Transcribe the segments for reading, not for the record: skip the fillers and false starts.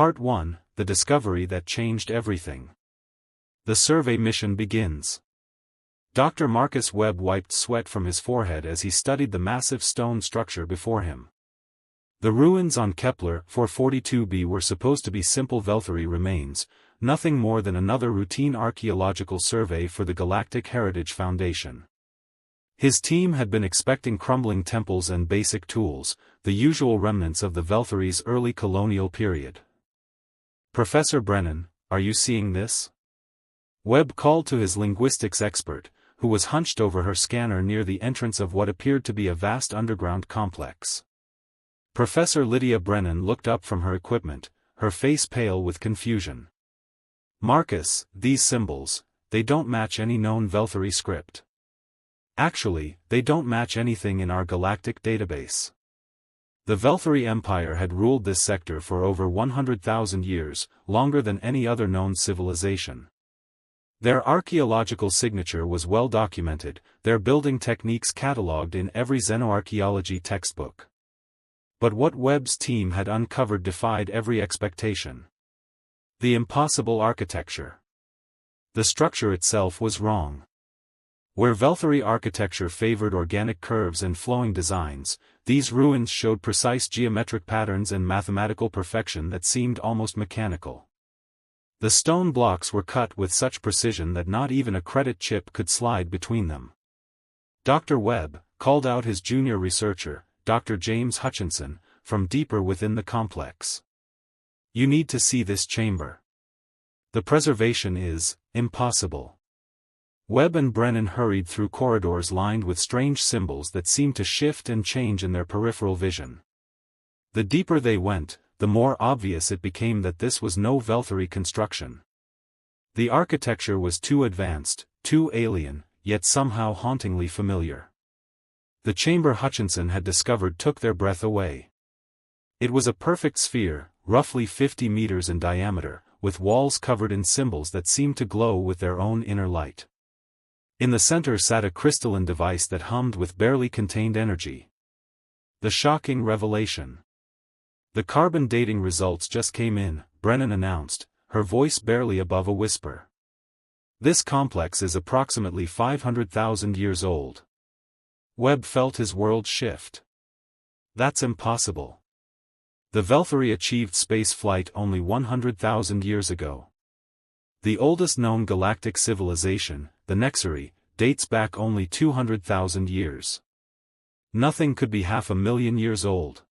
Part 1, The Discovery That Changed Everything. The survey mission begins. Dr. Marcus Webb wiped sweat from his forehead as he studied the massive stone structure before him. The ruins on Kepler 442b were supposed to be simple Veltari remains, nothing more than another routine archaeological survey for the Galactic Heritage Foundation. His team had been expecting crumbling temples and basic tools, the usual remnants of the Velthari's early colonial period. "Professor Brennan, are you seeing this?" Webb called to his linguistics expert, who was hunched over her scanner near the entrance of what appeared to be a vast underground complex. Professor Lydia Brennan looked up from her equipment, her face pale with confusion. "Marcus, these symbols, they don't match any known Velthari script. Actually, they don't match anything in our galactic database. The Velthari Empire had ruled this sector for over 100,000 years, longer than any other known civilization. Their archaeological signature was well documented, their building techniques catalogued in every xenoarchaeology textbook. But what Webb's team had uncovered defied every expectation. The impossible architecture. The structure itself was wrong. Where Velthari architecture favored organic curves and flowing designs, these ruins showed precise geometric patterns and mathematical perfection that seemed almost mechanical. The stone blocks were cut with such precision that not even a credit chip could slide between them. Dr. Webb called out his junior researcher, Dr. James Hutchinson, from deeper within the complex. "You need to see this chamber. The preservation is impossible." Webb and Brennan hurried through corridors lined with strange symbols that seemed to shift and change in their peripheral vision. The deeper they went, the more obvious it became that this was no Velthari construction. The architecture was too advanced, too alien, yet somehow hauntingly familiar. The chamber Hutchinson had discovered took their breath away. It was a perfect sphere, roughly 50 meters in diameter, with walls covered in symbols that seemed to glow with their own inner light. In the center sat a crystalline device that hummed with barely contained energy. The shocking revelation. "The carbon dating results just came in," Brennan announced, her voice barely above a whisper. "This complex is approximately 500,000 years old." Webb felt his world shift. That's impossible. The Velthari achieved space flight only 100,000 years ago. The oldest known galactic civilization, the Nexari, dates back only 200,000 years. Nothing could be 500,000 years old.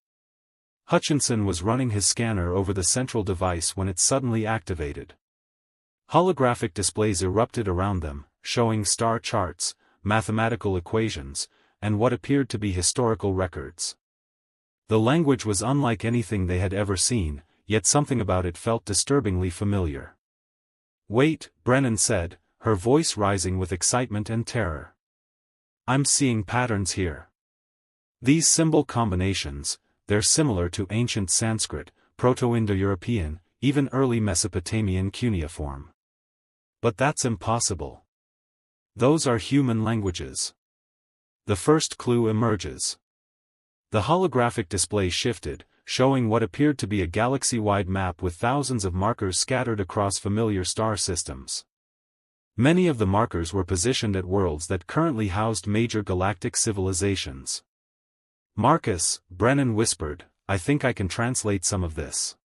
Hutchinson was running his scanner over the central device when it suddenly activated. Holographic displays erupted around them, showing star charts, mathematical equations, and what appeared to be historical records. The language was unlike anything they had ever seen, yet something about it felt disturbingly familiar. "Wait," Brennan said, her voice rising with excitement and terror. "I'm seeing patterns here. These symbol combinations, they're similar to ancient Sanskrit, Proto-Indo-European, even early Mesopotamian cuneiform. But that's impossible. Those are human languages." The first clue emerges. The holographic display shifted, showing what appeared to be a galaxy-wide map with thousands of markers scattered across familiar star systems. Many of the markers were positioned at worlds that currently housed major galactic civilizations. "Marcus," Brennan whispered, "I think I can translate some of this.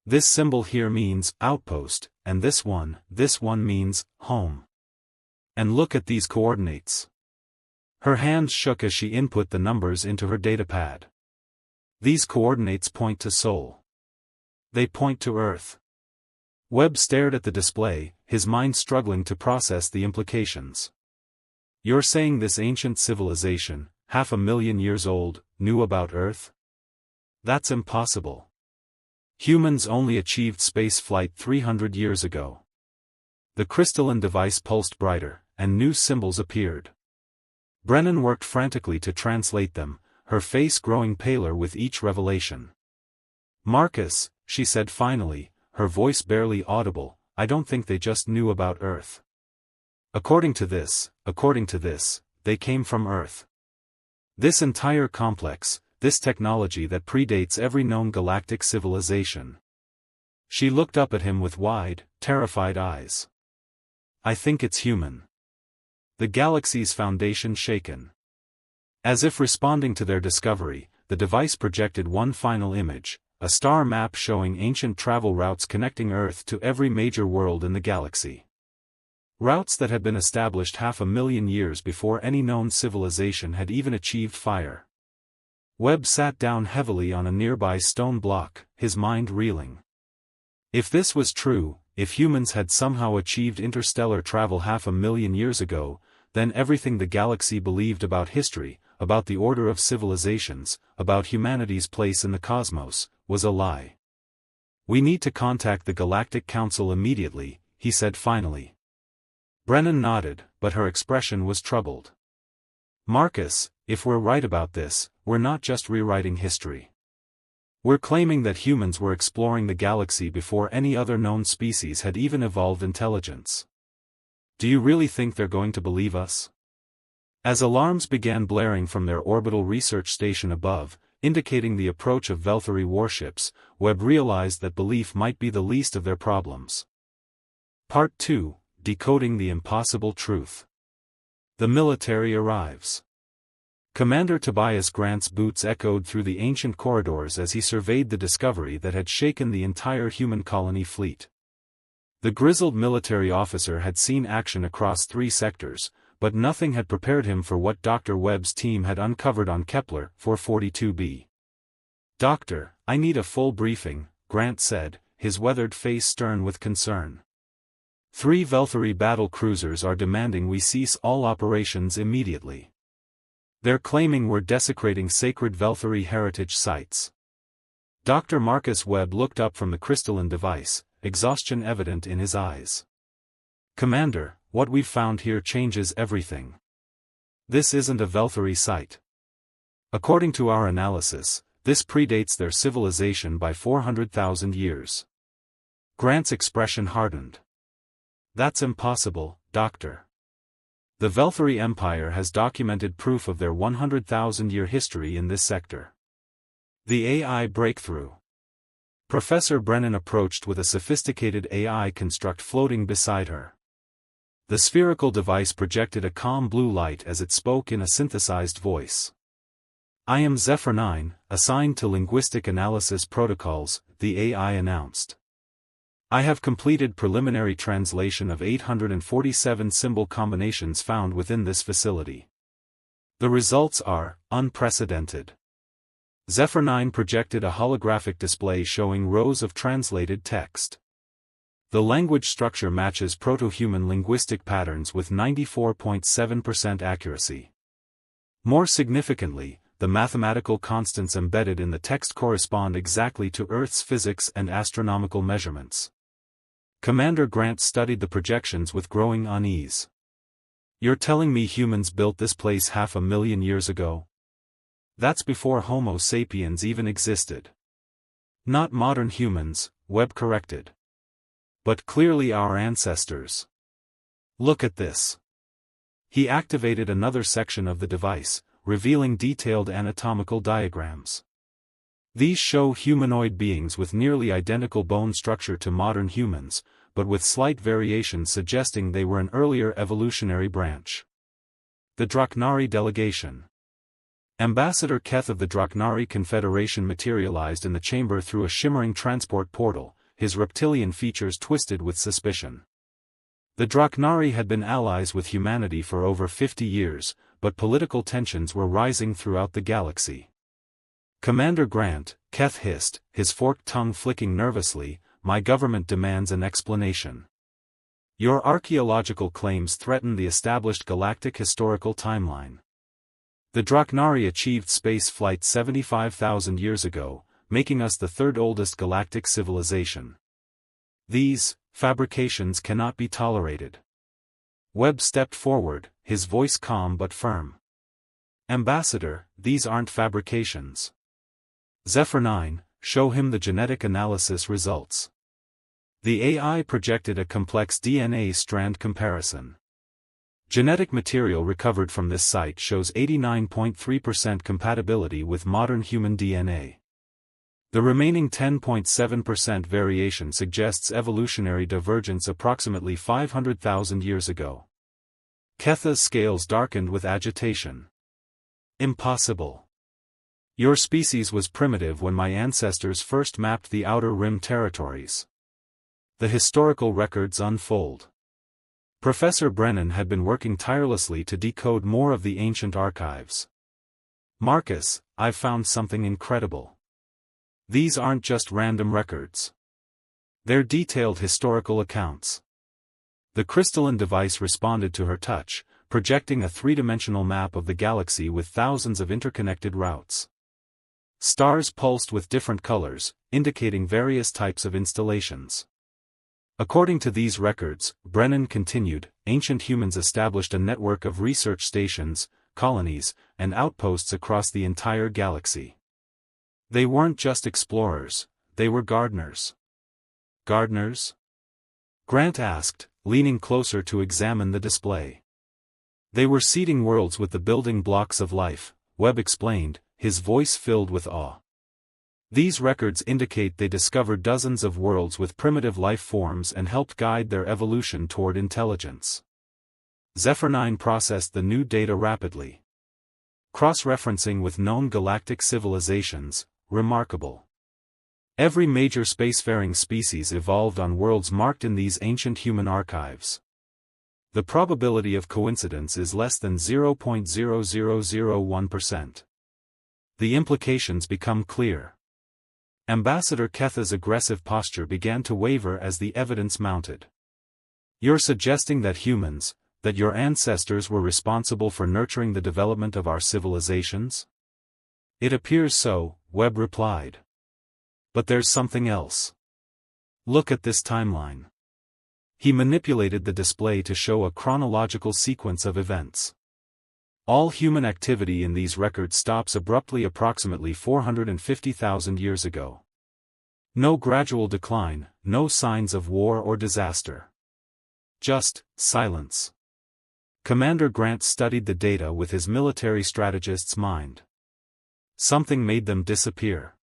This symbol here means outpost, and this one means home. And look at these coordinates." Her hands shook as she input the numbers into her datapad. "These coordinates point to Sol. They point to Earth." Webb stared at the display, his mind struggling to process the implications. "You're saying this ancient civilization, 500,000 years old, knew about Earth? That's impossible. Humans only achieved space flight 300 years ago." The crystalline device pulsed brighter, and new symbols appeared. Brennan worked frantically to translate them, her face growing paler with each revelation. "Marcus," she said finally, her voice barely audible, "I don't think they just knew about Earth. According to this, they came from Earth. This entire complex, this technology that predates every known galactic civilization. She looked up at him with wide, terrified eyes. I think it's human. The galaxy's foundation shaken. As if responding to their discovery, the device projected one final image, a star map showing ancient travel routes connecting Earth to every major world in the galaxy. Routes that had been established 500,000 years before any known civilization had even achieved fire. Webb sat down heavily on a nearby stone block, his mind reeling. If this was true, if humans had somehow achieved interstellar travel 500,000 years ago, then everything the galaxy believed about history, about the order of civilizations, about humanity's place in the cosmos, was a lie. We need to contact the Galactic Council immediately, he said finally. Brennan nodded, but her expression was troubled. Marcus, if we're right about this, we're not just rewriting history. We're claiming that humans were exploring the galaxy before any other known species had even evolved intelligence. Do you really think they're going to believe us? As alarms began blaring from their orbital research station above, indicating the approach of Velthari warships, Webb realized that belief might be the least of their problems. Part 2. Decoding the Impossible Truth. The military arrives. Commander Tobias Grant's boots echoed through the ancient corridors as he surveyed the discovery that had shaken the entire human colony fleet. The grizzled military officer had seen action across 3 sectors, but nothing had prepared him for what Dr. Webb's team had uncovered on Kepler 442b. Doctor, I need a full briefing, Grant said, his weathered face stern with concern. 3 Velthari battle cruisers are demanding we cease all operations immediately. They're claiming we're desecrating sacred Velthari heritage sites. Dr. Marcus Webb looked up from the crystalline device, exhaustion evident in his eyes. Commander, what we've found here changes everything. This isn't a Velthari site. According to our analysis, this predates their civilization by 400,000 years. Grant's expression hardened. That's impossible, Doctor. The Velthari Empire has documented proof of their 100,000-year history in this sector. The AI breakthrough. Professor Brennan approached with a sophisticated AI construct floating beside her. The spherical device projected a calm blue light as it spoke in a synthesized voice. I am Zephyr 9, assigned to Linguistic Analysis Protocols, the AI announced. I have completed preliminary translation of 847 symbol combinations found within this facility. The results are unprecedented. Zephyr 9 projected a holographic display showing rows of translated text. The language structure matches proto-human linguistic patterns with 94.7% accuracy. More significantly, the mathematical constants embedded in the text correspond exactly to Earth's physics and astronomical measurements. Commander Grant studied the projections with growing unease. You're telling me humans built this place 500,000 years ago? That's before Homo sapiens even existed. Not modern humans, Webb corrected. But clearly our ancestors. Look at this. He activated another section of the device, revealing detailed anatomical diagrams. These show humanoid beings with nearly identical bone structure to modern humans, but with slight variations suggesting they were an earlier evolutionary branch. The Draknari delegation. Ambassador Keth of the Draknari Confederation materialized in the chamber through a shimmering transport portal, his reptilian features twisted with suspicion. The Draknari had been allies with humanity for over 50 years, but political tensions were rising throughout the galaxy. Commander Grant, Keth hissed, his forked tongue flicking nervously, my government demands an explanation. Your archaeological claims threaten the established galactic historical timeline. The Draknari achieved space flight 75,000 years ago, making us the third oldest galactic civilization. These fabrications cannot be tolerated. Webb stepped forward, his voice calm but firm. Ambassador, these aren't fabrications. Zephyr 9, show him the genetic analysis results. The AI projected a complex DNA strand comparison. Genetic material recovered from this site shows 89.3% compatibility with modern human DNA. The remaining 10.7% variation suggests evolutionary divergence approximately 500,000 years ago. Ketha's scales darkened with agitation. Impossible. Your species was primitive when my ancestors first mapped the Outer Rim territories. The historical records unfold. Professor Brennan had been working tirelessly to decode more of the ancient archives. Marcus, I've found something incredible. These aren't just random records. They're detailed historical accounts. The crystalline device responded to her touch, projecting a three-dimensional map of the galaxy with thousands of interconnected routes. Stars pulsed with different colors, indicating various types of installations. According to these records, Brennan continued, ancient humans established a network of research stations, colonies, and outposts across the entire galaxy. They weren't just explorers, they were gardeners. Gardeners? Grant asked, leaning closer to examine the display. They were seeding worlds with the building blocks of life, Webb explained, his voice filled with awe. These records indicate they discovered dozens of worlds with primitive life forms and helped guide their evolution toward intelligence. Zephyr-9 processed the new data rapidly. Cross-referencing with known galactic civilizations, remarkable. Every major spacefaring species evolved on worlds marked in these ancient human archives. The probability of coincidence is less than 0.0001%. The implications become clear. Ambassador Ketha's aggressive posture began to waver as the evidence mounted. You're suggesting that humans, that your ancestors were responsible for nurturing the development of our civilizations? It appears so, Webb replied. But there's something else. Look at this timeline. He manipulated the display to show a chronological sequence of events. All human activity in these records stops abruptly approximately 450,000 years ago. No gradual decline, no signs of war or disaster. Just silence. Commander Grant studied the data with his military strategist's mind. Something made them disappear.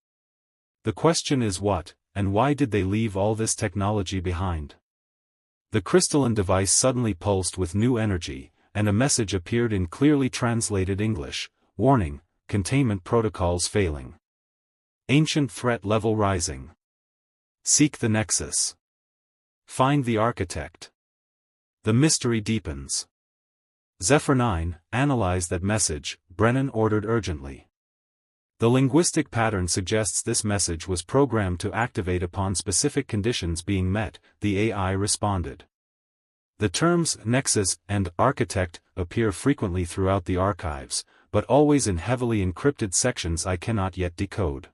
The question is what, and why did they leave all this technology behind? The crystalline device suddenly pulsed with new energy, and a message appeared in clearly translated English: warning, containment protocols failing. Ancient threat level rising. Seek the nexus. Find the architect. The mystery deepens. Zephyr-9, analyze that message, Brennan ordered urgently. The linguistic pattern suggests this message was programmed to activate upon specific conditions being met, the AI responded. The terms nexus and architect appear frequently throughout the archives, but always in heavily encrypted sections I cannot yet decode.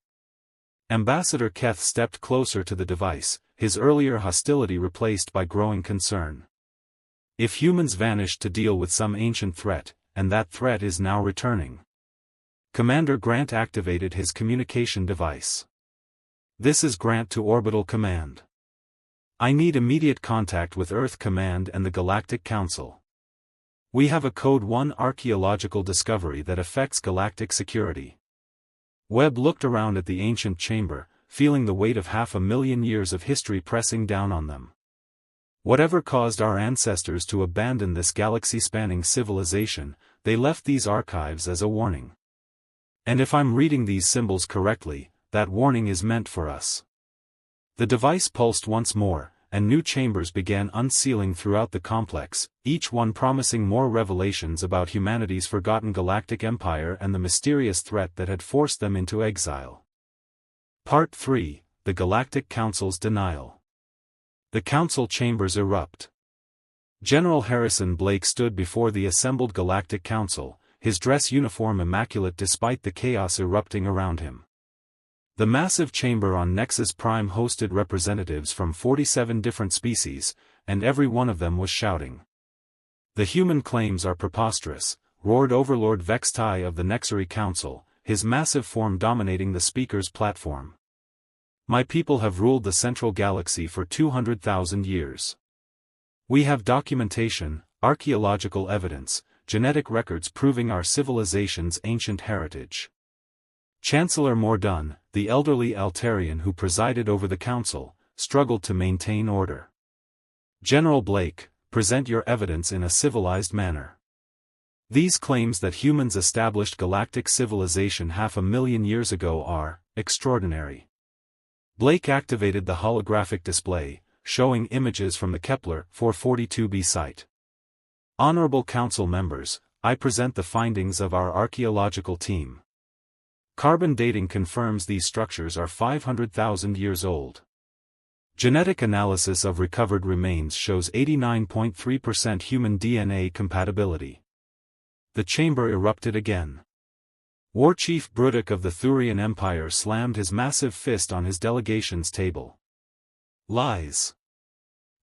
Ambassador Keth stepped closer to the device, his earlier hostility replaced by growing concern. If humans vanished to deal with some ancient threat, and that threat is now returning. Commander Grant activated his communication device. This is Grant to Orbital Command. I need immediate contact with Earth Command and the Galactic Council. We have a Code 1 archaeological discovery that affects galactic security. Webb looked around at the ancient chamber, feeling the weight of 500,000 years of history pressing down on them. Whatever caused our ancestors to abandon this galaxy-spanning civilization, they left these archives as a warning. And if I'm reading these symbols correctly, that warning is meant for us. The device pulsed once more, and new chambers began unsealing throughout the complex, each one promising more revelations about humanity's forgotten galactic empire and the mysterious threat that had forced them into exile. Part 3, The Galactic Council's Denial. The council chambers erupt. General Harrison Blake stood before the assembled Galactic Council, his dress uniform immaculate despite the chaos erupting around him. The massive chamber on Nexus Prime hosted representatives from 47 different species, and every one of them was shouting. The human claims are preposterous, roared Overlord Vextai of the Nexary Council, his massive form dominating the speaker's platform. My people have ruled the central galaxy for 200,000 years. We have documentation, archaeological evidence, genetic records proving our civilization's ancient heritage. Chancellor Mordun, the elderly Altarian who presided over the council, struggled to maintain order. "General Blake, present your evidence in a civilized manner. These claims that humans established galactic civilization 500,000 years ago are extraordinary." Blake activated the holographic display, showing images from the Kepler 442b site. "Honorable Council members, I present the findings of our archaeological team. Carbon dating confirms these structures are 500,000 years old. Genetic analysis of recovered remains shows 89.3% human DNA compatibility." The chamber erupted again. War Chief Brudok of the Thurian Empire slammed his massive fist on his delegation's table. "Lies.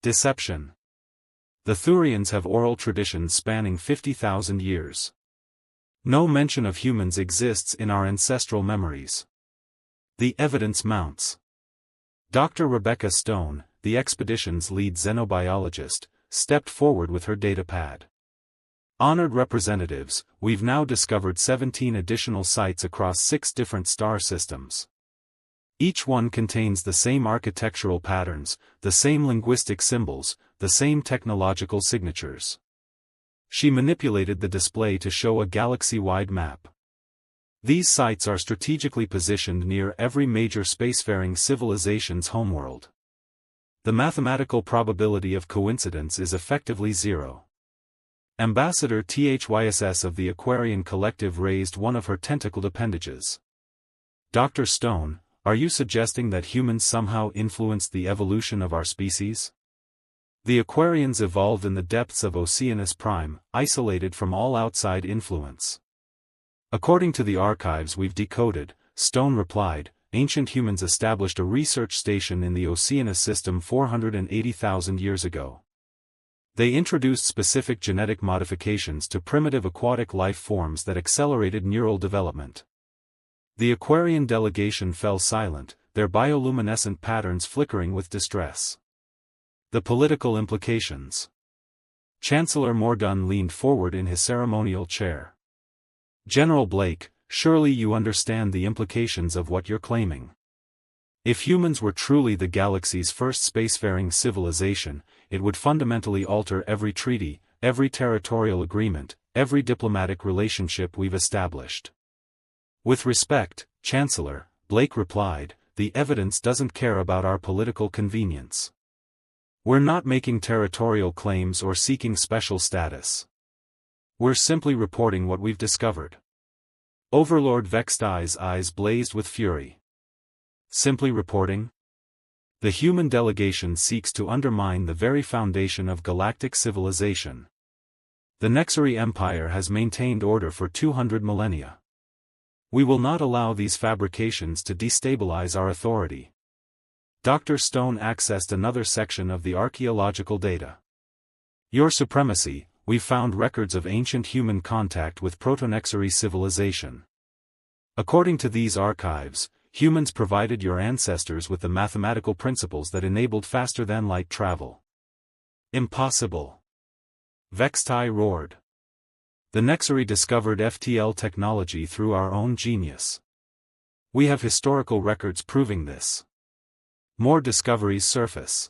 Deception. The Thurians have oral traditions spanning 50,000 years. No mention of humans exists in our ancestral memories. The evidence mounts." Dr. Rebecca Stone, the expedition's lead xenobiologist, stepped forward with her datapad. "Honored representatives, we've now discovered 17 additional sites across 6 different star systems. Each one contains the same architectural patterns, the same linguistic symbols, the same technological signatures." She manipulated the display to show a galaxy-wide map. "These sites are strategically positioned near every major spacefaring civilization's homeworld. The mathematical probability of coincidence is effectively zero." Ambassador Thyss of the Aquarian Collective raised one of her tentacled appendages. "Dr. Stone, are you suggesting that humans somehow influenced the evolution of our species? The Aquarians evolved in the depths of Oceanus Prime, isolated from all outside influence." "According to the archives we've decoded," Stone replied, "ancient humans established a research station in the Oceanus system 480,000 years ago. They introduced specific genetic modifications to primitive aquatic life forms that accelerated neural development." The Aquarian delegation fell silent, their bioluminescent patterns flickering with distress. The political implications. Chancellor Mordun leaned forward in his ceremonial chair. "General Blake, surely you understand the implications of what you're claiming. If humans were truly the galaxy's first spacefaring civilization, it would fundamentally alter every treaty, every territorial agreement, every diplomatic relationship we've established." "With respect, Chancellor," Blake replied, "the evidence doesn't care about our political convenience. We're not making territorial claims or seeking special status. We're simply reporting what we've discovered." Overlord Vextai's eyes blazed with fury. "Simply reporting? The human delegation seeks to undermine the very foundation of galactic civilization. The Nexari Empire has maintained order for 200 millennia. We will not allow these fabrications to destabilize our authority." Dr. Stone accessed another section of the archaeological data. "Your Supremacy, we've found records of ancient human contact with Proto-Nexari civilization. According to these archives, humans provided your ancestors with the mathematical principles that enabled faster-than-light travel." "Impossible!" Vextai roared. "The Nexari discovered FTL technology through our own genius. We have historical records proving this." More discoveries surface.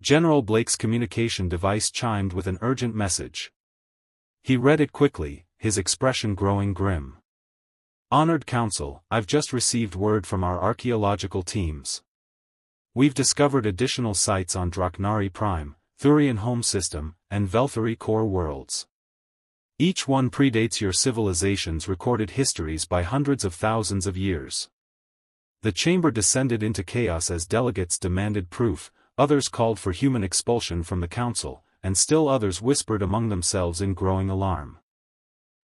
General Blake's communication device chimed with an urgent message. He read it quickly, his expression growing grim. "Honored Council, I've just received word from our archaeological teams. We've discovered additional sites on Draknari Prime, Thurian Home System, and Velthari Core worlds. Each one predates your civilization's recorded histories by hundreds of thousands of years." The chamber descended into chaos as delegates demanded proof, others called for human expulsion from the council, and still others whispered among themselves in growing alarm.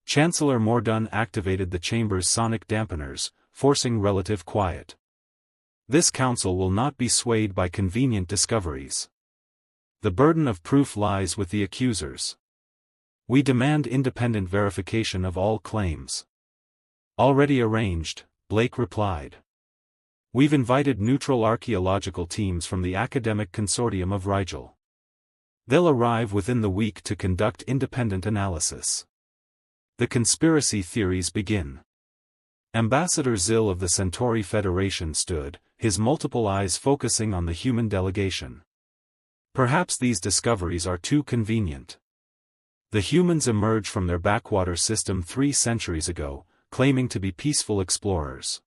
Chancellor Mordun activated the chamber's sonic dampeners, forcing relative quiet. "This council will not be swayed by convenient discoveries. The burden of proof lies with the accusers. We demand independent verification of all claims." "Already arranged," Blake replied. "We've invited neutral archaeological teams from the academic consortium of Rigel. They'll arrive within the week to conduct independent analysis. The conspiracy theories begin." Ambassador Zill of the Centauri Federation stood, his multiple eyes focusing on the human delegation. Perhaps these discoveries are too convenient. The humans emerged from their backwater system 3 centuries ago, claiming to be peaceful explorers.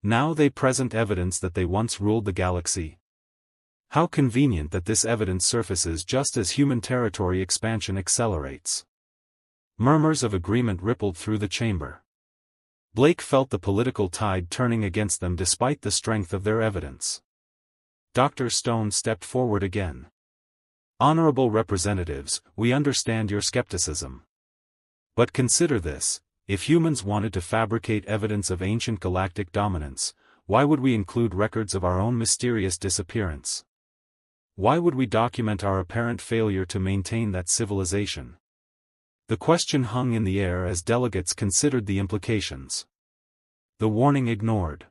Now they present evidence that they once ruled the galaxy. How convenient that this evidence surfaces just as human territory expansion accelerates. Murmurs of agreement rippled through the chamber. Blake felt the political tide turning against them despite the strength of their evidence. Dr. Stone stepped forward again. Honorable representatives, we understand your skepticism. But consider this, if humans wanted to fabricate evidence of ancient galactic dominance, why would we include records of our own mysterious disappearance? Why would we document our apparent failure to maintain that civilization? The question hung in the air as delegates considered the implications. The warning ignored.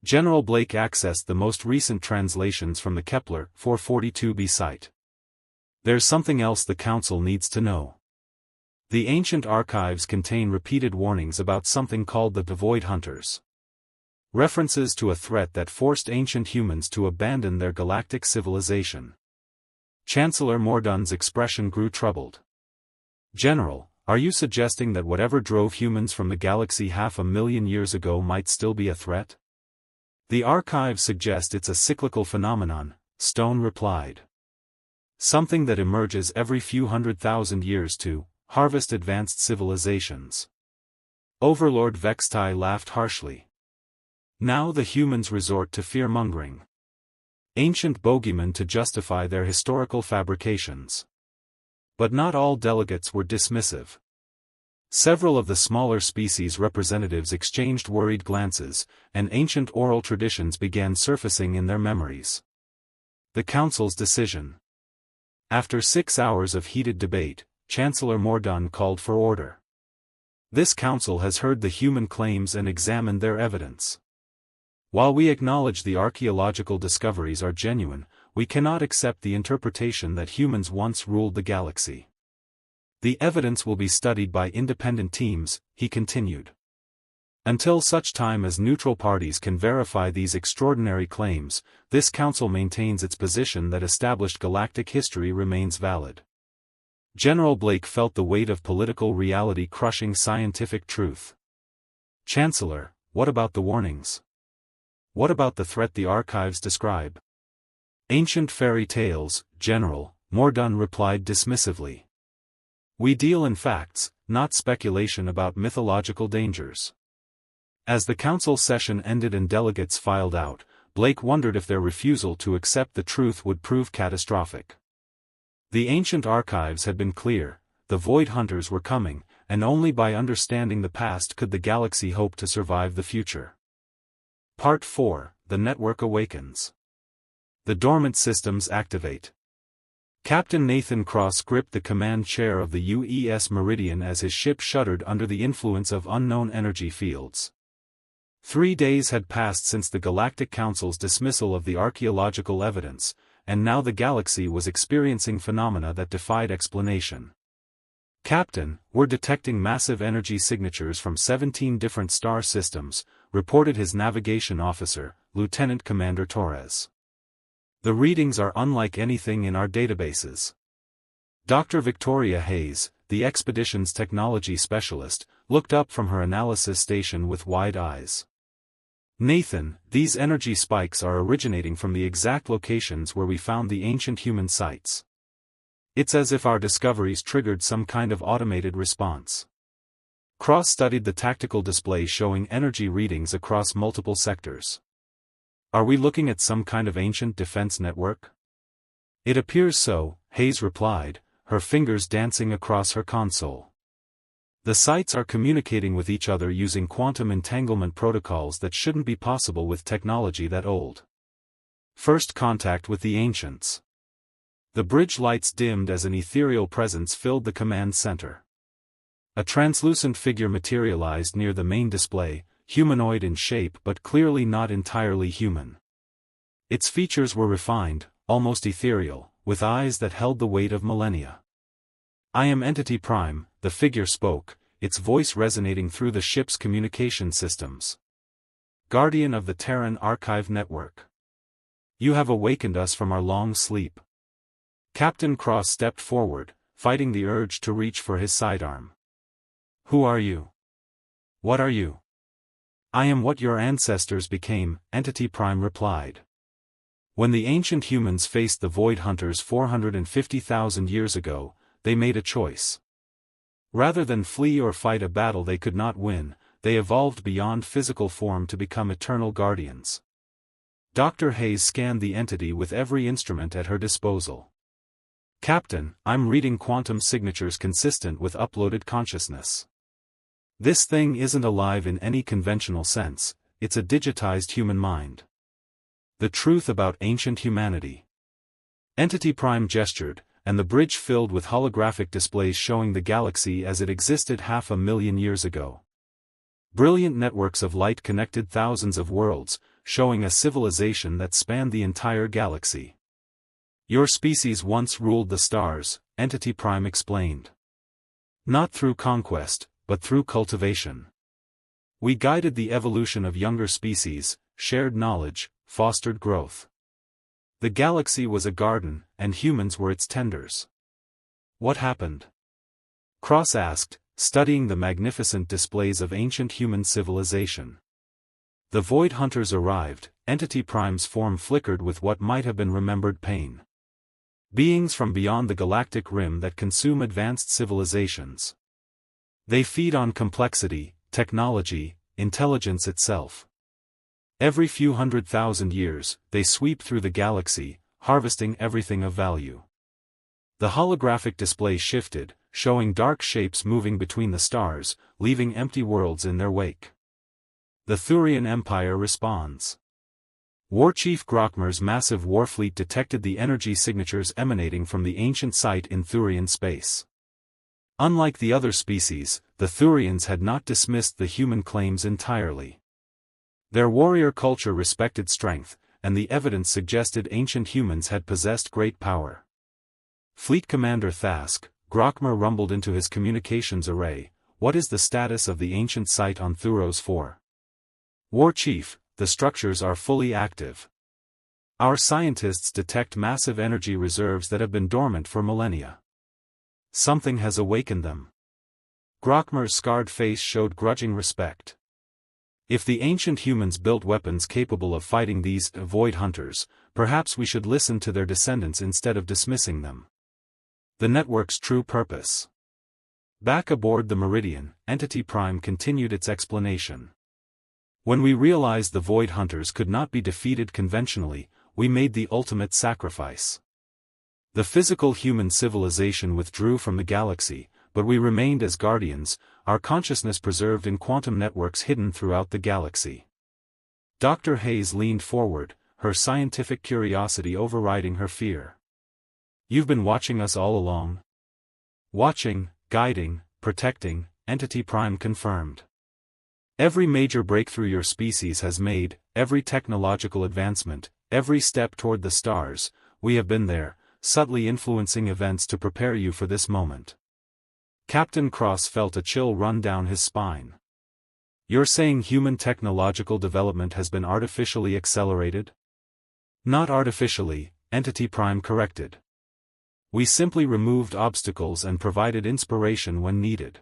General Blake accessed the most recent translations from the Kepler 442b site. There's something else the Council needs to know. The ancient archives contain repeated warnings about something called the Void Hunters. References to a threat that forced ancient humans to abandon their galactic civilization. Chancellor Mordun's expression grew troubled. General, are you suggesting that whatever drove humans from the galaxy 500,000 years ago might still be a threat? The archives suggest it's a cyclical phenomenon, Stone replied. Something that emerges every few 100,000 years to harvest advanced civilizations. Overlord Vextai laughed harshly. Now the humans resort to fear-mongering. Ancient bogeymen to justify their historical fabrications. But not all delegates were dismissive. Several of the smaller species representatives exchanged worried glances, and ancient oral traditions began surfacing in their memories. The Council's decision. After 6 hours of heated debate, Chancellor Mordun called for order. This Council has heard the human claims and examined their evidence. While we acknowledge the archaeological discoveries are genuine, we cannot accept the interpretation that humans once ruled the galaxy. The evidence will be studied by independent teams, he continued. Until such time as neutral parties can verify these extraordinary claims, this Council maintains its position that established galactic history remains valid. General Blake felt the weight of political reality crushing scientific truth. Chancellor, what about the warnings? What about the threat the archives describe? Ancient fairy tales, General, Mordun replied dismissively. We deal in facts, not speculation about mythological dangers. As the Council session ended and delegates filed out, Blake wondered if their refusal to accept the truth would prove catastrophic. The ancient archives had been clear, the Void Hunters were coming, and only by understanding the past could the galaxy hope to survive the future. Part 4, The Network Awakens. The dormant systems activate. Captain Nathan Cross gripped the command chair of the UES Meridian as his ship shuddered under the influence of unknown energy fields. 3 days had passed since the Galactic Council's dismissal of the archaeological evidence, and now the galaxy was experiencing phenomena that defied explanation. Captain, we're detecting massive energy signatures from 17 different star systems, reported his navigation officer, Lieutenant Commander Torres. The readings are unlike anything in our databases. Dr. Victoria Hayes, the expedition's technology specialist, looked up from her analysis station with wide eyes. Nathan, these energy spikes are originating from the exact locations where we found the ancient human sites. It's as if our discoveries triggered some kind of automated response. Cross studied the tactical display showing energy readings across multiple sectors. Are we looking at some kind of ancient defense network? It appears so, Hayes replied, her fingers dancing across her console. The sites are communicating with each other using quantum entanglement protocols that shouldn't be possible with technology that old. First contact with the ancients. The bridge lights dimmed as an ethereal presence filled the command center. A translucent figure materialized near the main display, humanoid in shape but clearly not entirely human. Its features were refined, almost ethereal, with eyes that held the weight of millennia. I am Entity Prime, the figure spoke, its voice resonating through the ship's communication systems. Guardian of the Terran Archive Network. You have awakened us from our long sleep. Captain Cross stepped forward, fighting the urge to reach for his sidearm. Who are you? What are you? I am what your ancestors became, Entity Prime replied. When the ancient humans faced the Void Hunters 450,000 years ago, they made a choice. Rather than flee or fight a battle they could not win, they evolved beyond physical form to become eternal guardians. Dr. Hayes scanned the entity with every instrument at her disposal. Captain, I'm reading quantum signatures consistent with uploaded consciousness. This thing isn't alive in any conventional sense, it's a digitized human mind. The truth about ancient humanity. Entity Prime gestured, and the bridge filled with holographic displays showing the galaxy as it existed 500,000 years ago. Brilliant networks of light connected thousands of worlds, showing a civilization that spanned the entire galaxy. Your species once ruled the stars, Entity Prime explained. Not through conquest, but through cultivation. We guided the evolution of younger species, shared knowledge, fostered growth. The galaxy was a garden, and humans were its tenders. What happened? Cross asked, studying the magnificent displays of ancient human civilization. The Void Hunters arrived, Entity Prime's form flickered with what might have been remembered pain. Beings from beyond the galactic rim that consume advanced civilizations. They feed on complexity, technology, intelligence itself. Every few 100,000 years, they sweep through the galaxy, harvesting everything of value. The holographic display shifted, showing dark shapes moving between the stars, leaving empty worlds in their wake. The Thurian Empire responds. Warchief Grokmer's massive warfleet detected the energy signatures emanating from the ancient site in Thurian space. Unlike the other species, the Thurians had not dismissed the human claims entirely. Their warrior culture respected strength, and the evidence suggested ancient humans had possessed great power. Fleet Commander Thask, Grokmer rumbled into his communications array, what is the status of the ancient site on Thuros 4? War Chief, the structures are fully active. Our scientists detect massive energy reserves that have been dormant for millennia. Something has awakened them. Grokmer's scarred face showed grudging respect. If the ancient humans built weapons capable of fighting these Void Hunters, perhaps we should listen to their descendants instead of dismissing them. The network's true purpose. Back aboard the Meridian, Entity Prime continued its explanation. When we realized the Void Hunters could not be defeated conventionally, we made the ultimate sacrifice. The physical human civilization withdrew from the galaxy, but we remained as guardians, our consciousness preserved in quantum networks hidden throughout the galaxy. Dr. Hayes leaned forward, her scientific curiosity overriding her fear. You've been watching us all along? Watching, guiding, protecting, Entity Prime confirmed. Every major breakthrough your species has made, every technological advancement, every step toward the stars, we have been there, subtly influencing events to prepare you for this moment. Captain Cross felt a chill run down his spine. You're saying human technological development has been artificially accelerated? Not artificially, Entity Prime corrected. We simply removed obstacles and provided inspiration when needed.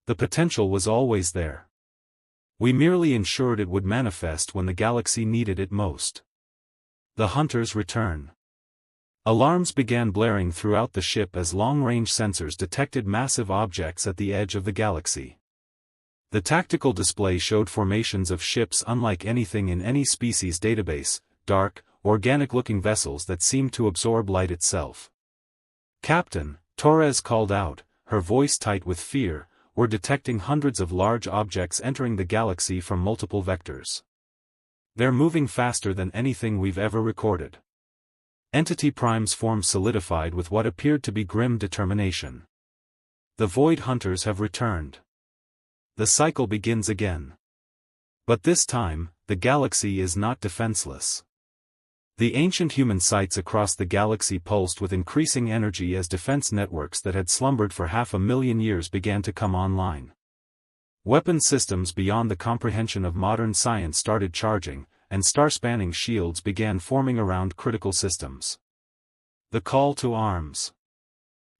The potential was always there. We merely ensured it would manifest when the galaxy needed it most. The Hunters return. Alarms began blaring throughout the ship as long-range sensors detected massive objects at the edge of the galaxy. The tactical display showed formations of ships unlike anything in any species database, dark, organic-looking vessels that seemed to absorb light itself. Captain, Torres called out, her voice tight with fear, we're detecting hundreds of large objects entering the galaxy from multiple vectors. They're moving faster than anything we've ever recorded. Entity Prime's form solidified with what appeared to be grim determination. The Void Hunters have returned. The cycle begins again. But this time, the galaxy is not defenseless. The ancient human sites across the galaxy pulsed with increasing energy as defense networks that had slumbered for 500,000 years began to come online. Weapon systems beyond the comprehension of modern science started charging, and star-spanning shields began forming around critical systems. The call to arms.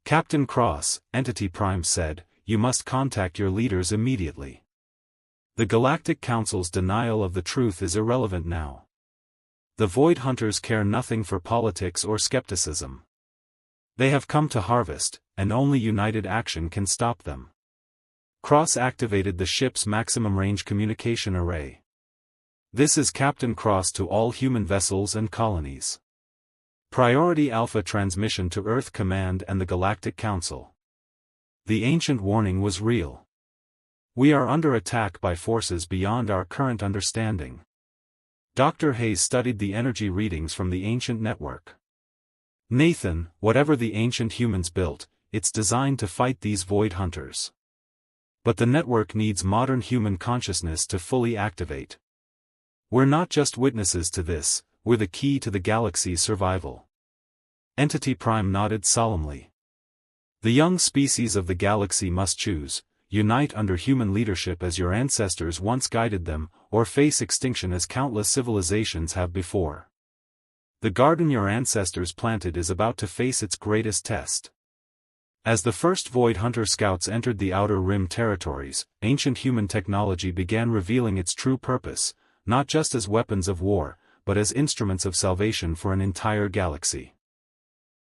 Captain Cross, Entity Prime said, "You must contact your leaders immediately. The Galactic Council's denial of the truth is irrelevant now. The Void Hunters care nothing for politics or skepticism. They have come to harvest, and only united action can stop them." Cross activated the ship's maximum-range communication array. "This is Captain Cross to all human vessels and colonies. Priority Alpha transmission to Earth Command and the Galactic Council. The ancient warning was real. We are under attack by forces beyond our current understanding." Dr. Hayes studied the energy readings from the ancient network. "Nathan, whatever the ancient humans built, it's designed to fight these Void Hunters. But the network needs modern human consciousness to fully activate. We're not just witnesses to this, we're the key to the galaxy's survival." Entity Prime nodded solemnly. "The young species of the galaxy must choose: unite under human leadership as your ancestors once guided them, or face extinction as countless civilizations have before. The garden your ancestors planted is about to face its greatest test." As the first Void Hunter scouts entered the Outer Rim territories, ancient human technology began revealing its true purpose, not just as weapons of war, but as instruments of salvation for an entire galaxy.